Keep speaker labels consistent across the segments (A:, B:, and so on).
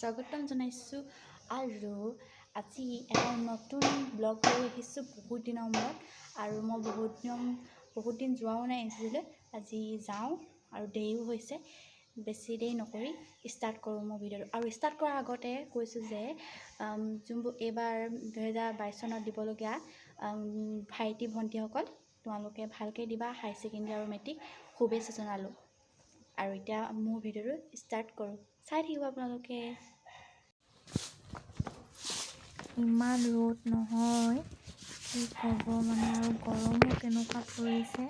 A: স্বাগতম জনাইছোঁ আৰু আজি এটা নতুন ব্লগ লৈ আহিছোঁ বহুত দিনৰ মূৰত আৰু মই বহুত দিন যোৱাও নাই এনচিচিলৈ আজি যাওঁ আৰু দেৰিও হৈছে বেছি দেৰি নকৰি ষ্টাৰ্ট কৰোঁ মই ভিডিঅ'টো আৰু ষ্টাৰ্ট কৰাৰ আগতে কৈছোঁ যে যোনবোৰ এইবাৰ 2022 চনত দিবলগীয়া ভাইটি ভণ্টিসকল তোমালোকে ভালকৈ দিবা হাই ছেকেণ্ডেৰী আৰু মেট্ৰিক শুভেচ্ছা জনালোঁ আৰু এতিয়া মোৰ ভিডিঅ'টো ষ্টাৰ্ট কৰোঁ চাই থাকিব আপোনালোকে ইমান ৰ'দ নহয় কি ক'ব মানে আৰু গৰমো কেনেকুৱা পৰিছে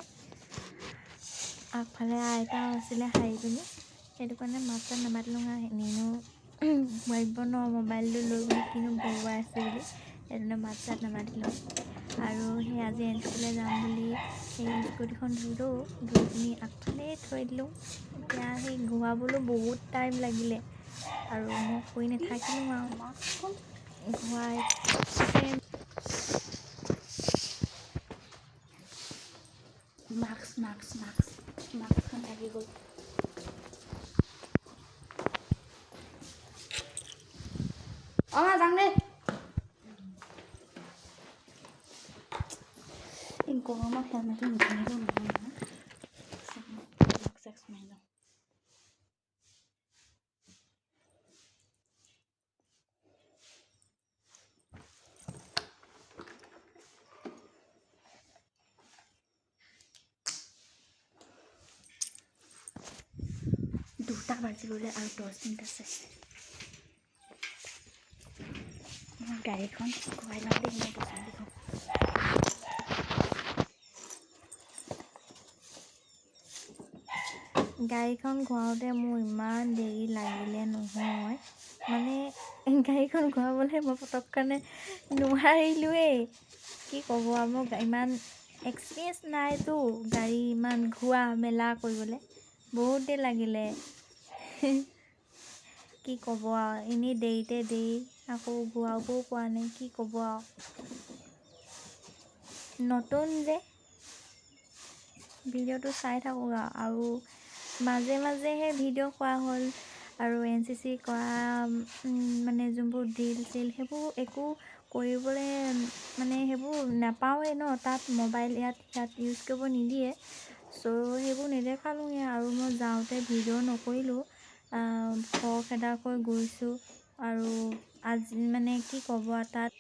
A: আগফালে আইতাও আছিলে হাৰি পিনি সেইটো কাৰণে মাত চাত নামাতিলোঁ এনেও মাৰিব ন মোবাইলটো লৈ পিনি কিনো বৰুৱাই আছে বুলি সেইকাৰণে মাত চাত নামাতিলোঁ আৰু সেই আজি এনচিচিলৈ যাম বুলি সেই স্কুটিখন ধুলোঁ ধুই পিনি আগফালে থৈ দিলোঁ এতিয়া সেই ঘূৰাবলৈ বহুত টাইম লাগিলে আৰু মই শুই নাথাকিলোঁ আৰু ঘূৰাই মাস্কখন থাকি গ'ল যাম দেই এই গৰমত হেলমেটটো নিপিন্ধিলেও নহয় মাৰি লওঁ দুটা বাজিবলৈ আৰু 10 মিনিট আছে মই গাড়ীখন ঘূৰাই লওঁ দেই মই পচন্দ দিওঁ গাড়ীখন ঘূৰাওঁতে মোৰ ইমান দেৰি লাগিলে নহয় মানে গাড়ীখন ঘূৰাবলৈ মই পটককৈ নোৱাৰিলোৱেই কি ক'ব আৰু মোৰ ইমান এক্সপিৰিয়েঞ্চ নাইতো গাড়ী ইমান ঘূৰা মেলা কৰিবলৈ বহুত দেৰি লাগিলে কি ক'ব আৰু এনেই দেৰিতে দেৰি আকৌ ঘূৰাবও পৰা নাই কি ক'ব আৰু নতুন যে ভিডিঅ'টো চাই থাকোঁ আৰু মাজে মাজেহে ভিডিঅ' কৰা হ'ল আৰু NCC কৰা মানে যোনবোৰ ড্ৰিল চিল সেইবোৰ একো কৰিবলৈ মানে সেইবোৰ নাপাওঁৱেই ন তাত মোবাইল ইয়াত ইউজ কৰিব নিদিয়ে চ' সেইবোৰ নেদেখালোঁগৈ আৰু মই যাওঁতে ভিডিঅ' নকৰিলোঁ খৰখেদাকৈ গৈছোঁ আৰু আজি মানে কি ক'ব তাত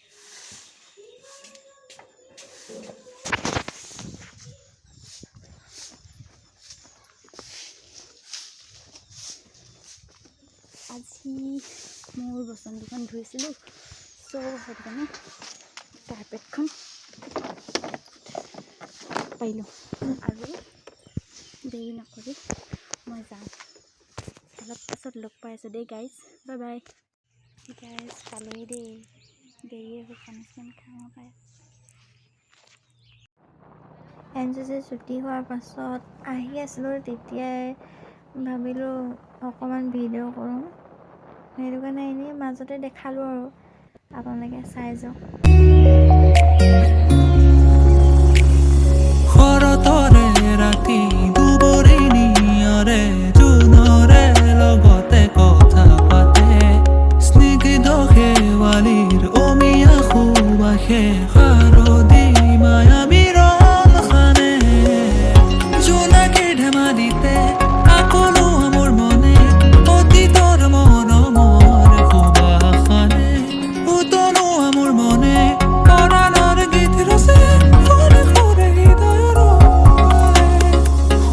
A: আজি মোৰ বচনকেইখন ধুইছিলোঁ চ' সেইটো কাৰণে কাৰ্পেটখন পাৰিলোঁ আৰু দেৰি নকৰি মই যাম অলপ পাছত লগ পাই আছোঁ দেই গাইজ বাই বাই গাইজ পালোহি দেই দেৰিয়ে হ'ল পানেছমেন খাওঁ পায় NCC ছুটি হোৱাৰ পাছত আহি আছিলোঁ তেতিয়াই ভাবিলোঁ অকণমান ভিডিঅ' কৰোঁ সেইটো কাৰণে এনেই মাজতে দেখালোঁ আৰু আপোনালোকে চাই যাওক
B: শৰতৰে ৰাতি দুবৰি নিয়ৰে জোনৰে লগতে কথা পাতে স্নিগ্ধ শেৱালিৰ অমিয়া সুবাসে শাৰদী মায়া মিৰণ খানে জোনাকীৰ ধেমালিতে আকলো মোৰ মনে অতীতৰ মৰমৰ সুবাসনে উতলো মোৰ মনে পৰাণৰ গীত ৰচে সৰে সৰে হৃদয়ৰ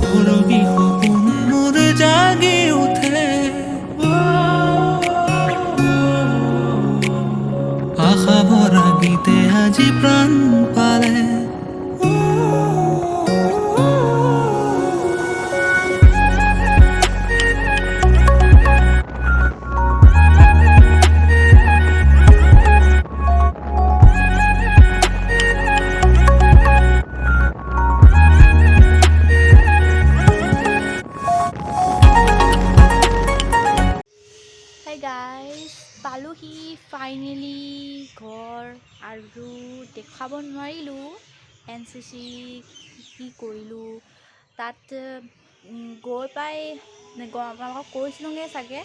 B: সৰগী সপোন মোৰ জাগি উঠে আশা ভৰা গীতে আজি প্ৰাণ পালে
A: Hey guys, পালোহি ফাইনেলি ঘৰ আৰু দেখাব নোৱাৰিলোঁ NCC কি কৰিলোঁ তাত গৈ পাই আপোনালোকক কৈছিলোঁগৈ চাগে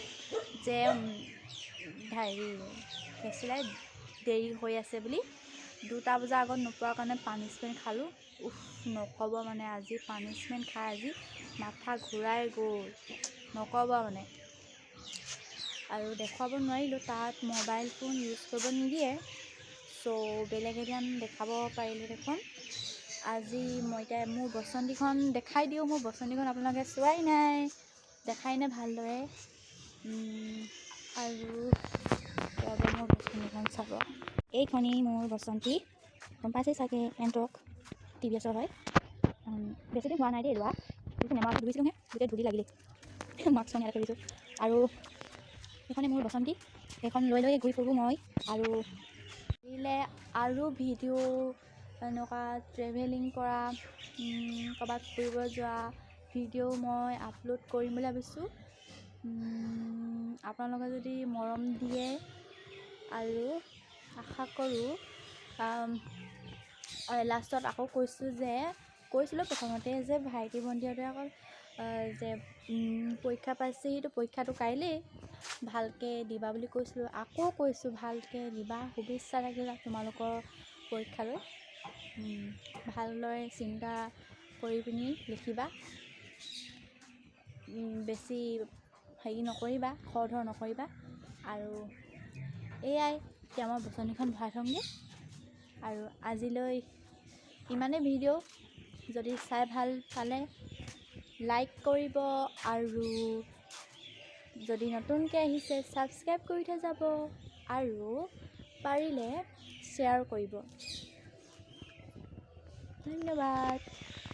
A: যে হেৰি কৈছিলে দেৰি হৈ আছে বুলি 2টা বজাৰ আগত নোপোৱাৰ কাৰণে পানিছমেণ্ট খালোঁ। নক'ব মানে আজি পানিছমেণ্ট খাই আজি মাথা ঘূৰাই গ'ল, নক'ব মানে। আৰু দেখুৱাব নোৱাৰিলোঁ, তাত মোবাইল ফোন ইউজ কৰিব নিদিয়ে। চ' বেলেগ এদিন দেখাব পাৰিলোঁ দেখোন। আজি মই এতিয়া মোৰ বসন্তীখন দেখাই দিওঁ। মোৰ বসন্তীখন আপোনালোকে চোৱাই নাই, দেখাই নাই ভালদৰে। আৰু মোৰ বসন্তীখন চাব। এইখনেই মোৰ বসন্তী, গম পাইছে চাগে, এণ্টক TVS হয়। বেছিদিন হোৱা নাই দেই ৰোৱা, নেমাৰটো ধুইছিলোঁহে, গোটেই ধূলি লাগিলে। মাস্কখন ইয়াতে থৈ দিছোঁ। আৰু এইখনে মোৰ বসন্তী, এইখন লৈ লৈ ঘূৰি ফুৰোঁ মই। আৰু পাৰিলে আৰু ভিডিঅ' এনেকুৱা ট্ৰেভেলিং কৰা, ক'ৰবাত ফুৰিব যোৱা ভিডিঅ' মই আপলোড কৰিম বুলি ভাবিছোঁ। আপোনালোকে যদি মৰম দিয়ে আৰু আশা কৰোঁ। লাষ্টত আকৌ কৈছিলোঁ প্ৰথমতে যে ভাইটি ভণ্টিহঁতে অকল যে পৰীক্ষা পাইছে, সেইটো পৰীক্ষাটো কাইলৈ ভালকৈ দিবা বুলি কৈছিলোঁ। আকৌ কৈছোঁ ভালকৈ দিবা, শুভেচ্ছা থাকিল তোমালোকৰ পৰীক্ষালৈ। ভালদৰে চিন্তা কৰি পিনি লিখিবা, বেছি হেৰি নকৰিবা, খৰধৰ নকৰিবা। আৰু এয়াই, এতিয়া মই বসন্তীখন ভৰাই থ'মগৈ। আৰু আজিলৈ ইমানেই ভিডিঅ'। যদি চাই ভাল পালে লাইক কৰিব, আৰু যদি নতুনকৈ আহিছে ছাবস্ক্ৰাইব কৰি থৈ যাব, আৰু পাৰিলে শ্বেয়াৰ কৰিব। ধন্যবাদ।